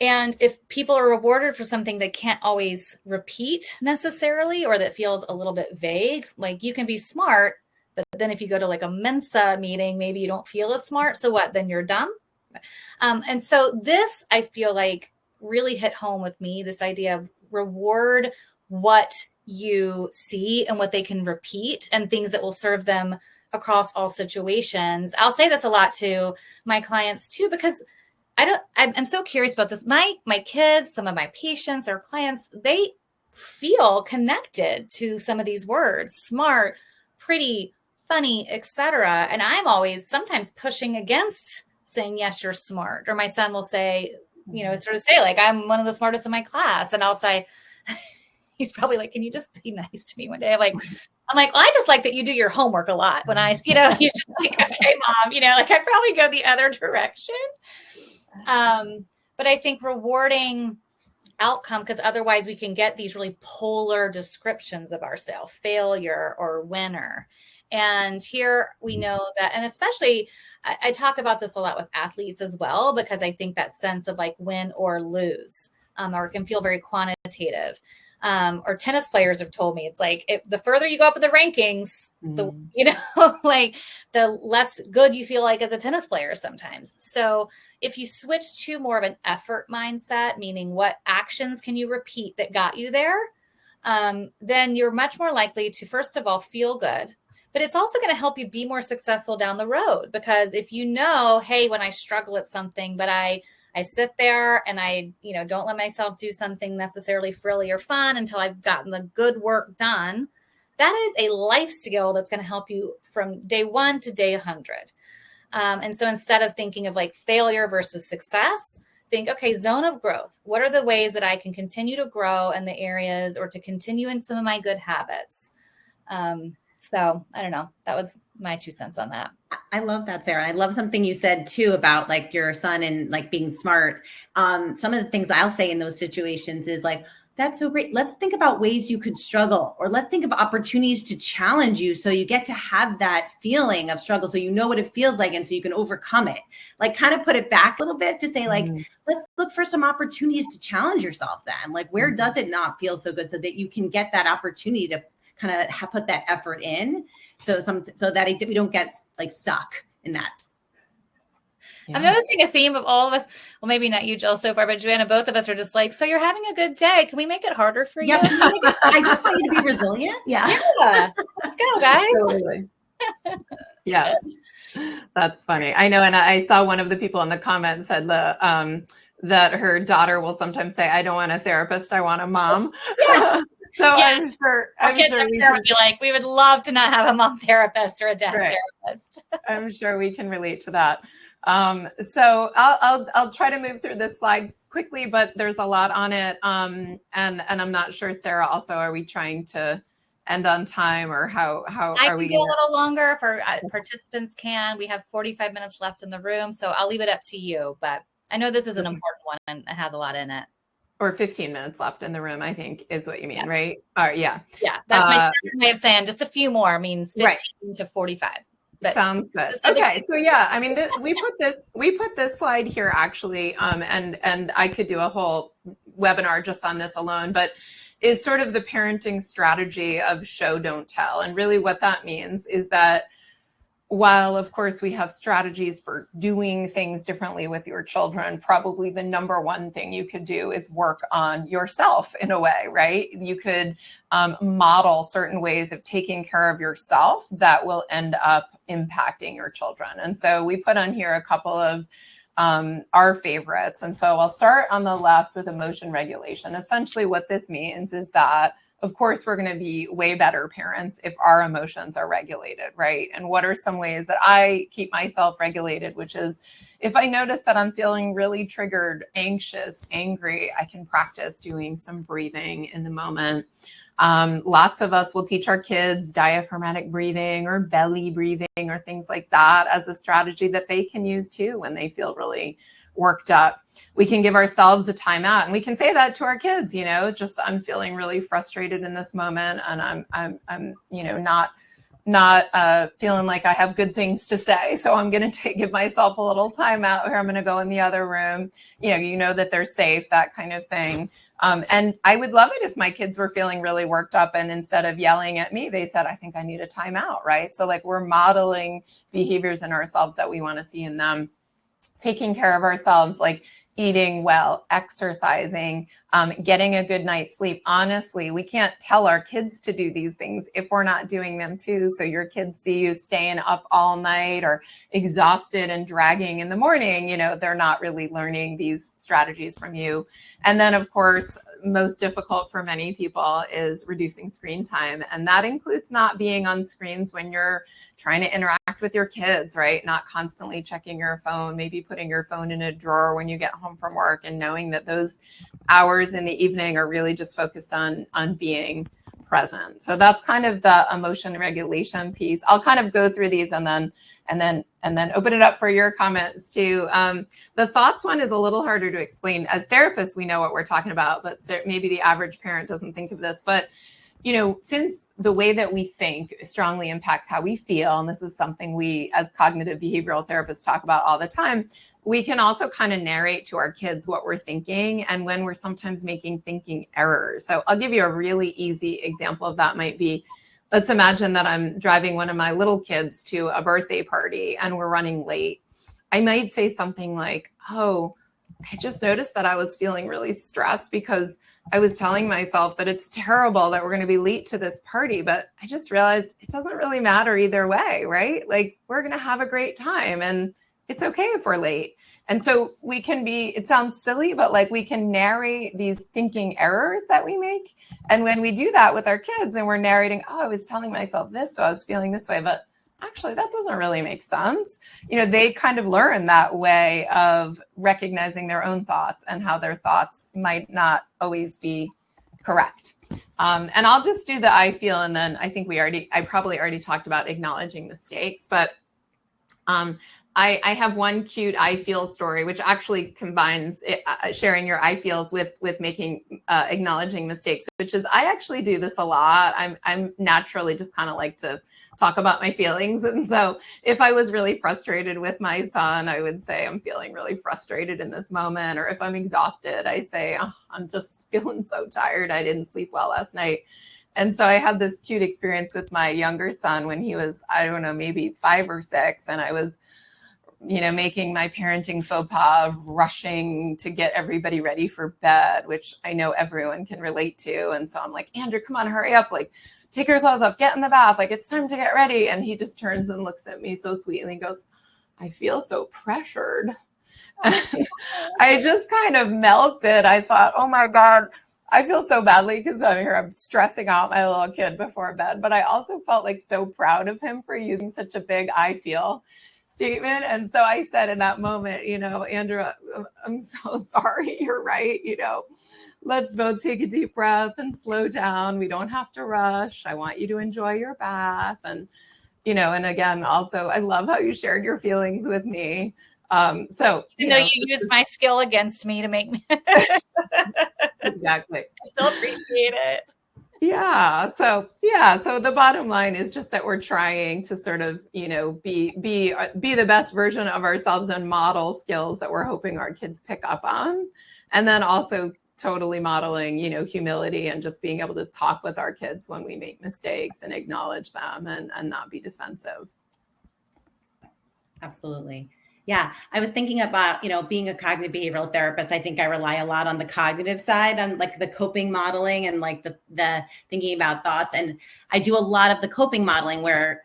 And if people are rewarded for something they can't always repeat necessarily, or that feels a little bit vague, like you can be smart, but then if you go to like a Mensa meeting, maybe you don't feel as smart. So what, then you're dumb? And so this, I feel like really hit home with me, this idea of reward what you see and what they can repeat and things that will serve them across all situations. I'll say this a lot to my clients too, because I'm so curious about this. My kids, some of my patients or clients, they feel connected to some of these words, smart, pretty, funny, etc. And I'm always sometimes pushing against saying, yes, you're smart. Or my son will say, you know, sort of say like, I'm one of the smartest in my class. And I'll say, he's probably like, can you just be nice to me one day? I'm like, well, I just like that you do your homework a lot. When I, you know, he's like, okay, mom, you know, like I probably go the other direction. But I think rewarding outcome, because otherwise we can get these really polar descriptions of ourselves, failure or winner. And here we know that, and especially I talk about this a lot with athletes as well, because I think that sense of like win or lose, or it can feel very quantitative. Or tennis players have told me, it's like the further you go up in the rankings, the, you know, like the less good you feel like as a tennis player sometimes. So if you switch to more of an effort mindset, meaning what actions can you repeat that got you there, then you're much more likely to, first of all, feel good. But it's also going to help you be more successful down the road, because if you know, hey, when I struggle at something, but I sit there and I, you know, don't let myself do something necessarily frilly or fun until I've gotten the good work done. That is a life skill that's going to help you from day 1 to day 100. And so instead of thinking of like failure versus success, think, okay, zone of growth. What are the ways that I can continue to grow in the areas or to continue in some of my good habits? So I don't know. That was my 2 cents on that. I love that, Sarah. I love something you said too about like your son and like being smart. Some of the things I'll say in those situations is like, that's so great. Let's think about ways you could struggle, or let's think of opportunities to challenge you. So you get to have that feeling of struggle. So you know what it feels like. And so you can overcome it, like kind of put it back a little bit to say like, let's look for some opportunities to challenge yourself then. Like where does it not feel so good, so that you can get that opportunity to kind of put that effort in. So that we don't get like stuck in that. Yeah. I'm noticing a theme of all of us. Well, maybe not you, Jill, so far, but Joanna, both of us are just like, so you're having a good day. Can we make it harder for you? Yep. I just want you to be resilient. Yeah. Let's go, guys. Totally. Yes. That's funny. I know. And I saw one of the people in the comments said that her daughter will sometimes say, I don't want a therapist, I want a mom. Yeah. So yeah. I'm sure would be like, we would love to not have a mom therapist or a dad therapist. I'm sure we can relate to that. So I'll try to move through this slide quickly, but there's a lot on it. And I'm not sure, Sarah, also, are we trying to end on time, or how are we? I can go a little longer for participants can. We have 45 minutes left in the room, so I'll leave it up to you. But I know this is an important one and it has a lot in it. Or 15 minutes left in the room, I think is what you mean, right? All right, yeah. Yeah, that's my way of saying just a few more means 15 to 45. But sounds good. Okay, so yeah, I mean, we put this slide here actually, and I could do a whole webinar just on this alone, but is sort of the parenting strategy of show, don't tell. And really what that means is that while, of course, we have strategies for doing things differently with your children, probably the number one thing you could do is work on yourself in a way, right? You could model certain ways of taking care of yourself that will end up impacting your children. And so we put on here a couple of our favorites. And so I'll start on the left with emotion regulation. Essentially what this means is that, of course, we're going to be way better parents if our emotions are regulated, right? And what are some ways that I keep myself regulated, which is if I notice that I'm feeling really triggered, anxious, angry, I can practice doing some breathing in the moment. Lots of us will teach our kids diaphragmatic breathing or belly breathing or things like that as a strategy that they can use too when they feel really worked up. We can give ourselves a timeout, and we can say that to our kids, you know, just I'm feeling really frustrated in this moment, and I'm you know, not feeling like I have good things to say. So I'm going to give myself a little timeout here. I'm going to go in the other room. You know that they're safe, that kind of thing. And I would love it if my kids were feeling really worked up and instead of yelling at me, they said, I think I need a timeout, right? So like we're modeling behaviors in ourselves that we want to see in them. Taking care of ourselves, like eating well, exercising, getting a good night's sleep. Honestly, we can't tell our kids to do these things if we're not doing them too. So your kids see you staying up all night or exhausted and dragging in the morning, you know, they're not really learning these strategies from you. And then, of course, most difficult for many people is reducing screen time. And that includes not being on screens when you're trying to interact with your kids, right? Not constantly checking your phone, maybe putting your phone in a drawer when you get home from work and knowing that those hours in the evening are really just focused on being present. So that's kind of the emotion regulation piece. I'll kind of go through these and then open it up for your comments too. The thoughts one is a little harder to explain. As therapists, we know what we're talking about, but maybe the average parent doesn't think of this. But you know, since the way that we think strongly impacts how we feel, and this is something we as cognitive behavioral therapists talk about all the time, we can also kind of narrate to our kids what we're thinking and when we're sometimes making thinking errors. So I'll give you a really easy example of that might be, let's imagine that I'm driving one of my little kids to a birthday party and we're running late. I might say something like, oh, I just noticed that I was feeling really stressed because I was telling myself that it's terrible that we're going to be late to this party, but I just realized it doesn't really matter either way, right? Like we're going to have a great time and it's okay if we're late. And so we can be, it sounds silly, but like we can narrate these thinking errors that we make. And when we do that with our kids and we're narrating, oh, I was telling myself this, so I was feeling this way, but actually that doesn't really make sense. You know, they kind of learn that way of recognizing their own thoughts and how their thoughts might not always be correct. And I'll just do the I feel, and then I think I probably already talked about acknowledging mistakes, but I have one cute I feel story, which actually combines sharing your I feels with making acknowledging mistakes, which is I actually do this a lot. I'm naturally just kind of like to talk about my feelings. And so if I was really frustrated with my son, I would say, I'm feeling really frustrated in this moment. Or if I'm exhausted, I say, oh, I'm just feeling so tired. I didn't sleep well last night. And so I had this cute experience with my younger son when he was, I don't know, maybe 5 or 6. And I was, you know, making my parenting faux pas of rushing to get everybody ready for bed, which I know everyone can relate to. And so I'm like, Andrew, come on, hurry up. Like, take your clothes off, get in the bath. Like, it's time to get ready. And he just turns and looks at me so sweetly and goes, I feel so pressured. I just kind of melted. I thought, oh my God, I feel so badly because I'm stressing out my little kid before bed. But I also felt like so proud of him for using such a big I feel statement. And so I said in that moment, you know, Andrew, I'm so sorry. You're right. You know, let's both take a deep breath and slow down. We don't have to rush. I want you to enjoy your bath. And, you know, and again, also, I love how you shared your feelings with me. So, you used my skill against me to make me. Exactly. I still appreciate it. Yeah. So the bottom line is just that we're trying to sort of, you know, be the best version of ourselves and model skills that we're hoping our kids pick up on. And then also totally modeling, humility and just being able to talk with our kids when we make mistakes and acknowledge them and not be defensive. Absolutely. Yeah. I was thinking about, being a cognitive behavioral therapist. I think I rely a lot on the cognitive side, on like the coping modeling and like the thinking about thoughts. And I do a lot of the coping modeling where,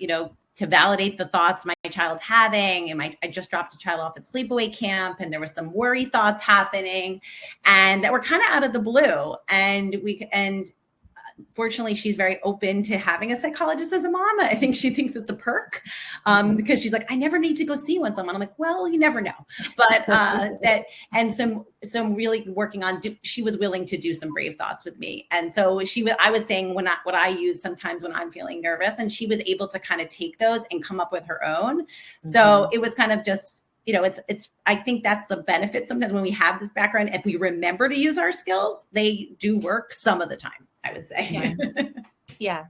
to validate the thoughts my child's having. And I just dropped a child off at sleepaway camp, and there was some worry thoughts happening and that were kind of out of the blue. And fortunately, she's very open to having a psychologist as a mom. I think she thinks it's a perk because she's like, I never need to go see someone. I'm like, well, you never know. But some really working on, she was willing to do some brave thoughts with me. And so I was saying what I use sometimes when I'm feeling nervous, and she was able to kind of take those and come up with her own. Mm-hmm. So it was kind of just, I think that's the benefit. Sometimes when we have this background, if we remember to use our skills, they do work some of the time, I would say. Yeah.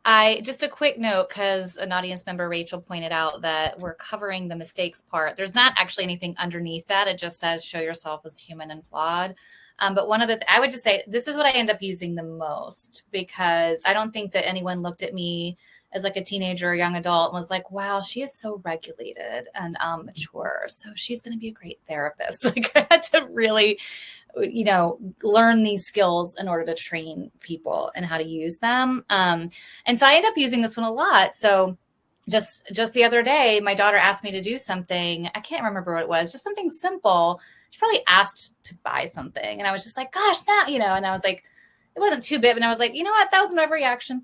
I just a quick note, because an audience member, Rachel, pointed out that we're covering the mistakes part. There's not actually anything underneath that. It just says show yourself as human and flawed. But one of the, I would just say, this is what I end up using the most, because I don't think that anyone looked at me as like a teenager or young adult and was like, wow, she is so regulated and mature. So she's going to be a great therapist. Like I had to really, learn these skills in order to train people and how to use them. And so I end up using this one a lot. So just the other day, my daughter asked me to do something. I can't remember what it was, just something simple. She probably asked to buy something. And I was just like, gosh, and I was like, it wasn't too big. And I was like, you know what? That was an overreaction.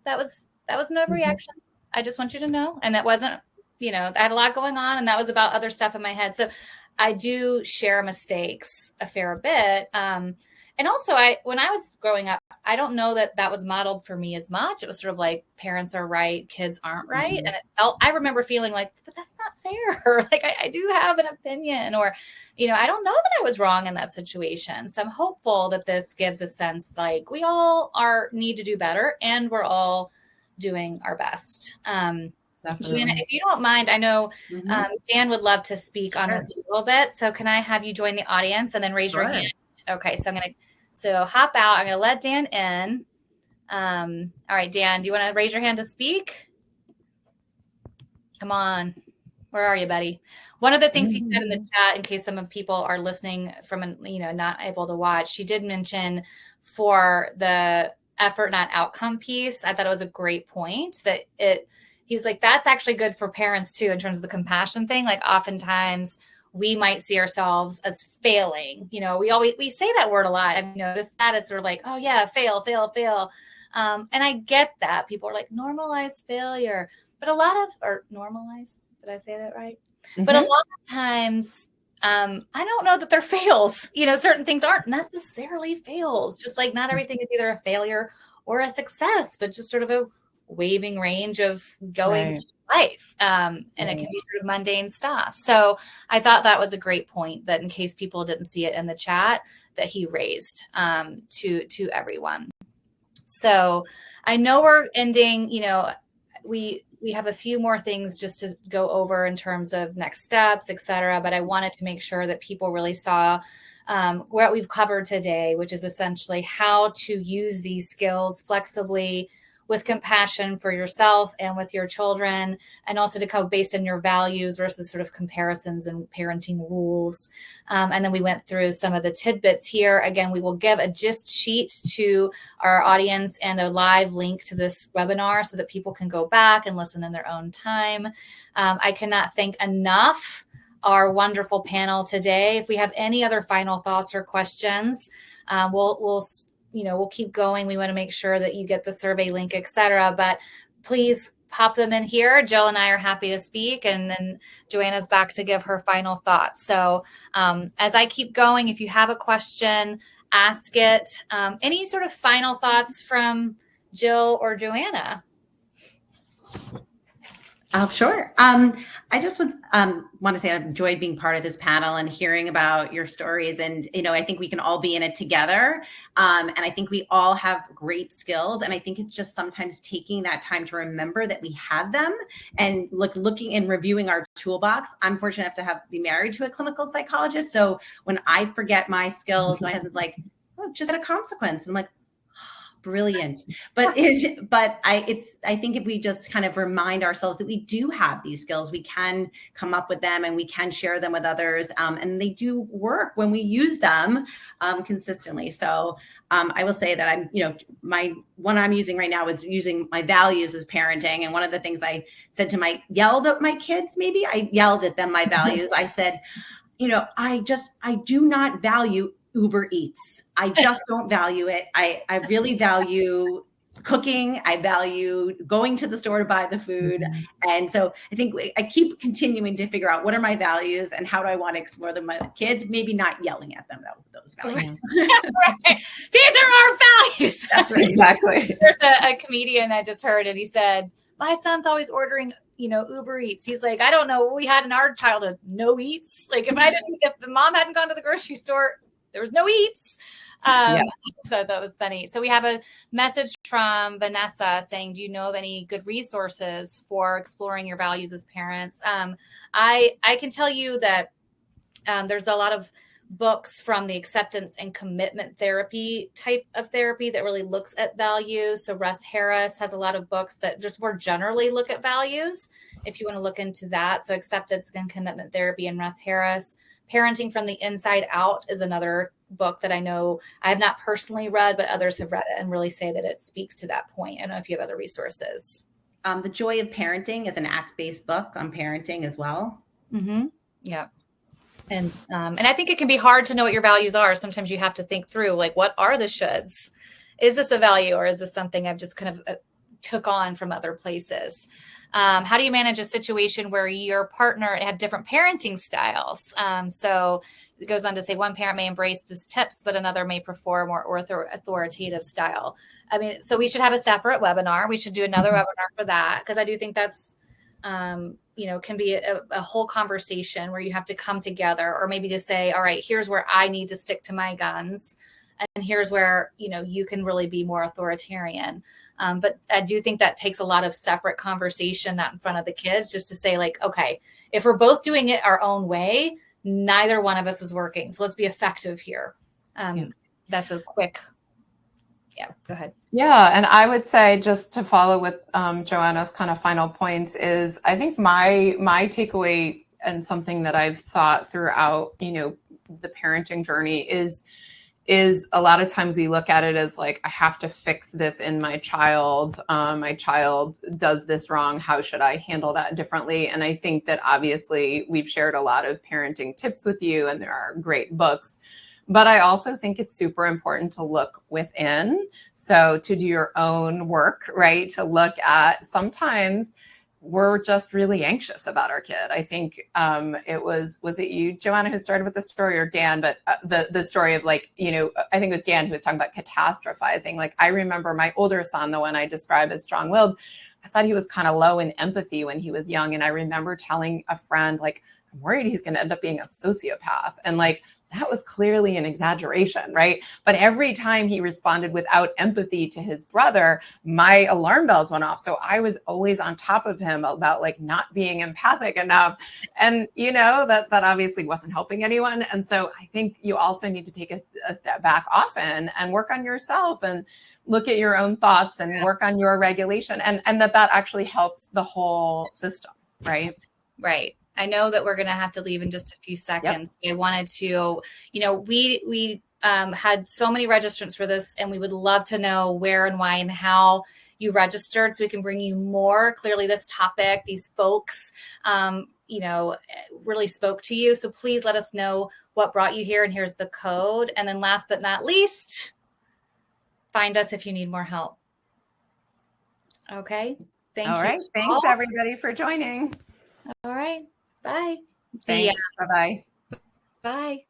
That was an overreaction. I just want you to know. And that wasn't, I had a lot going on, and that was about other stuff in my head. So I do share mistakes a fair bit. And also when I was growing up, I don't know that was modeled for me as much. It was sort of like parents are right, kids aren't right. Mm-hmm. And I remember feeling like, but that's not fair. Like I do have an opinion, or, I don't know that I was wrong in that situation. So I'm hopeful that this gives a sense like we all need to do better, and we're all doing our best. Joanna, if you don't mind, I know Dan would love to speak on this a little bit. So can I have you join the audience and then raise your hand? Okay, so I'm going to hop out. I'm going to let Dan in. All right, Dan, do you want to raise your hand to speak? Come on. Where are you, buddy? One of the things he said in the chat, in case some of people are listening from, not able to watch, she did mention for the effort, not outcome piece. I thought it was a great point that he's like, that's actually good for parents too, in terms of the compassion thing. Like oftentimes we might see ourselves as failing. We say that word a lot. I've noticed that it's sort of like, oh yeah, fail. And I get that. People are like, normalize failure. But normalize, did I say that right? Mm-hmm. But a lot of times, I don't know that they're fails. Certain things aren't necessarily fails. Just like not everything is either a failure or a success, but just sort of a waving range of going through life. And it can be sort of mundane stuff. So I thought that was a great point, that in case people didn't see it in the chat, that he raised to everyone. So I know we're ending, we have a few more things just to go over in terms of next steps, et cetera. But I wanted to make sure that people really saw what we've covered today, which is essentially how to use these skills flexibly with compassion for yourself and with your children, and also to go based on your values versus sort of comparisons and parenting rules. And then we went through some of the tidbits here. Again, we will give a gist sheet to our audience and a live link to this webinar so that people can go back and listen in their own time. I cannot thank enough our wonderful panel today. If we have any other final thoughts or questions, we'll keep going. We want to make sure that you get the survey link, et cetera, but please pop them in here. Jill and I are happy to speak, and then Joanna's back to give her final thoughts. So as I keep going, if you have a question, ask it. Any sort of final thoughts from Jill or Joanna? Oh, sure. I just would want to say I've enjoyed being part of this panel and hearing about your stories. And, I think we can all be in it together. And I think we all have great skills. And I think it's just sometimes taking that time to remember that we had them and looking and reviewing our toolbox. I'm fortunate enough to be married to a clinical psychologist. So when I forget my skills, my husband's like, oh, just a consequence. And I'm like, brilliant. But I think if we just kind of remind ourselves that we do have these skills, we can come up with them and we can share them with others. And they do work when we use them consistently. So I will say that I'm, my one I'm using right now is using my values as parenting. And one of the things I said to yelled at my kids, maybe I yelled at them, my values. I said, I do not value Uber Eats. I just don't value it. I really value cooking. I value going to the store to buy the food. And so I think I keep continuing to figure out what are my values and how do I want to explore them with my kids, maybe not yelling at them though, those values. Right. These are our values. That's right. Exactly. There's a comedian I just heard and he said, my son's always ordering Uber Eats. He's like, I don't know what we had in our childhood. No eats. Like if the mom hadn't gone to the grocery store, there was no eats. So that was funny. So we have a message from Vanessa saying, do you know of any good resources for exploring your values as parents? I can tell you that there's a lot of books from the acceptance and commitment therapy type of therapy that really looks at values. So Russ Harris has a lot of books that just more generally look at values, if you want to look into that. So acceptance and commitment therapy and Russ Harris. Parenting from the Inside Out is another book that I know I have not personally read, but others have read it and really say that it speaks to that point. I don't know if you have other resources. The Joy of Parenting is an ACT-based book on parenting as well. Mm-hmm. Yeah. And I think it can be hard to know what your values are. Sometimes you have to think through, like, what are the shoulds? Is this a value or is this something I've just kind of took on from other places? How do you manage a situation where your partner had different parenting styles? So it goes on to say one parent may embrace these tips, but another may prefer a more authoritative style. I mean, so we should have a separate webinar. We should do another webinar for that, because I do think that's, can be a whole conversation where you have to come together, or maybe to say, all right, here's where I need to stick to my guns. And here's where, you can really be more authoritarian. But I do think that takes a lot of separate conversation, not in front of the kids, just to say, like, okay, if we're both doing it our own way, neither one of us is working. So let's be effective here. That's a quick, go ahead. Yeah. And I would say, just to follow with Joanna's kind of final points, is I think my takeaway, and something that I've thought throughout, the parenting journey is a lot of times we look at it as like, I have to fix this in my child. My child does this wrong. How should I handle that differently? And I think that obviously we've shared a lot of parenting tips with you, and there are great books. But I also think it's super important to look within. So to do your own work, right? To look at, sometimes we're just really anxious about our kid. I think was it you, Joanna, who started with the story, or Dan? But the story of, like, I think it was Dan who was talking about catastrophizing. Like, I remember my older son, the one I describe as strong-willed, I thought he was kind of low in empathy when he was young. And I remember telling a friend, like, I'm worried he's going to end up being a sociopath. And like, that was clearly an exaggeration, right? But every time he responded without empathy to his brother, my alarm bells went off. So I was always on top of him about, like, not being empathic enough. And, that obviously wasn't helping anyone. And so I think you also need to take a step back often and work on yourself and look at your own thoughts and work on your regulation. And that actually helps the whole system, right? Right. I know that we're going to have to leave in just a few seconds. Yep. I wanted to, we had so many registrants for this, and we would love to know where and why and how you registered, so we can bring you more. Clearly this topic, these folks, really spoke to you. So please let us know what brought you here, and here's the code. And then last but not least, find us if you need more help. Okay. Thank you. All right. Thanks everybody for joining. All right. Bye. Thanks. Bye-bye. Bye.